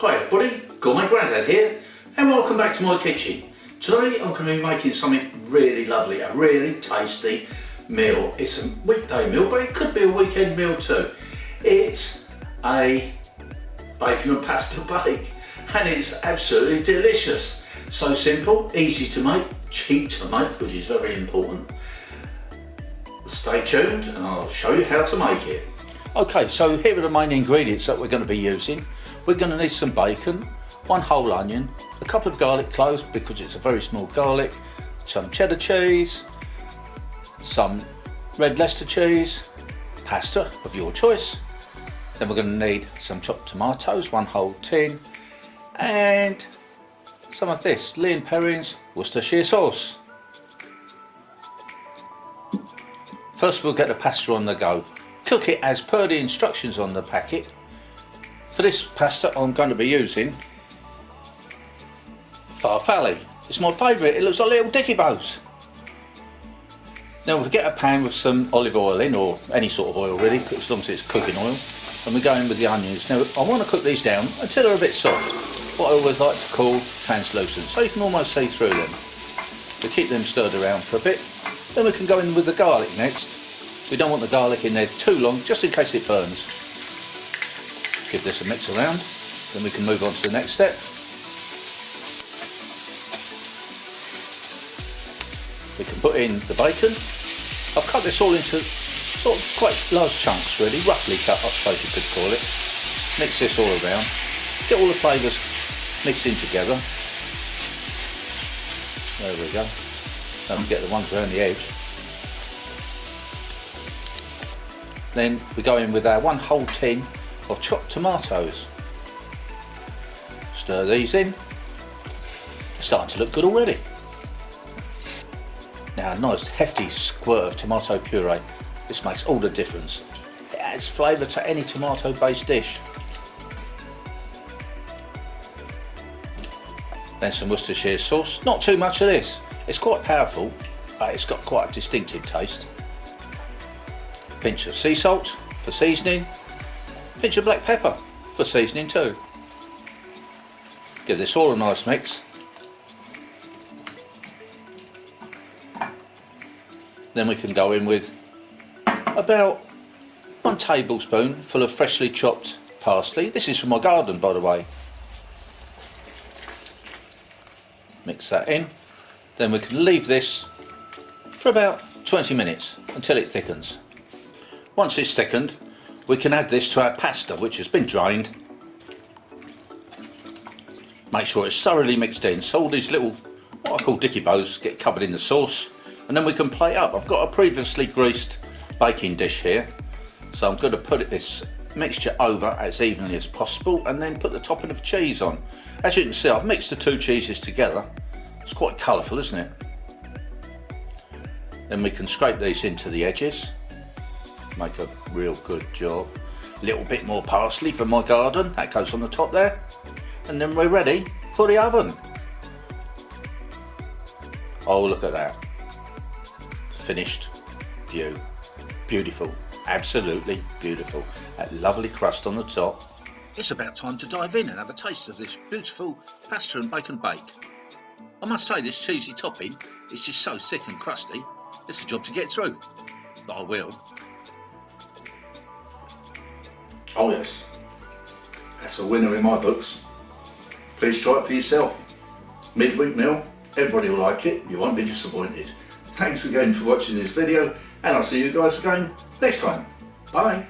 Hi everybody, Gourmet Grandad here and welcome back to my kitchen. Today I'm going to be making something really lovely, a really tasty meal. It's a weekday meal but it could be a weekend meal too. It's a bacon and pasta bake and it's absolutely delicious. So simple, easy to make, cheap to make, which is very important. Stay tuned and I'll show you how to make it. Okay, so here are the main ingredients that we're going to be using. We're going to need some bacon, one whole onion, a couple of garlic cloves because it's a very small garlic, some cheddar cheese, some red Leicester cheese, pasta of your choice. Then we're going to need some chopped tomatoes, one whole tin, and some of this, Lea & Perrins Worcestershire sauce. First we'll get the pasta on the go. Cook it as per the instructions on the packet. For this pasta I'm going to be using farfalle. It's my favourite, it looks like little dicky bows. Now we'll get a pan with some olive oil in, or any sort of oil really, as long as it's cooking oil. And we go in with the onions. Now I want to cook these down until they're a bit soft, what I always like to call translucent, so you can almost see through them. So keep them stirred around for a bit. Then we can go in with the garlic next. We don't want the garlic in there too long, just in case it burns. Give this a mix around, then we can move on to the next step. We can put in the bacon. I've cut this all into sort of quite large chunks really, roughly cut I suppose you could call it. Mix this all around, get all the flavours mixed in together. There we go. Don't forget the ones around the edge. Then we go in with our one whole tin of chopped tomatoes. Stir these in. It's starting to look good already. Now a nice hefty squirt of tomato puree. This makes all the difference. It adds flavour to any tomato based dish. Then some Worcestershire sauce. Not too much of this. It's quite powerful, but it's got quite a distinctive taste. Pinch of sea salt for seasoning, pinch of black pepper for seasoning too. Give this all a nice mix. Then we can go in with about 1 tablespoon full of freshly chopped parsley. This is from my garden, by the way. Mix that in. Then we can leave this for about 20 minutes until it thickens. Once it's thickened, we can add this to our pasta, which has been drained. Make sure it's thoroughly mixed in, so all these little, what I call dicky bows, get covered in the sauce, and then we can plate up. I've got a previously greased baking dish here, so I'm going to put this mixture over as evenly as possible, and then put the topping of cheese on. As you can see, I've mixed the two cheeses together. It's quite colourful, isn't it? Then we can scrape these into the edges. Make a real good job. A little bit more parsley from my garden, that goes on the top there. And then we're ready for the oven. Oh, look at that. Finished view. Beautiful, absolutely beautiful. That lovely crust on the top. It's about time to dive in and have a taste of this beautiful pasta and bacon bake. I must say this cheesy topping is just so thick and crusty, it's a job to get through. But I will. Oh yes, that's a winner in my books. Please try it for yourself. Midweek meal, everybody will like it, you won't be disappointed. Thanks again for watching this video and I'll see you guys again next time. Bye.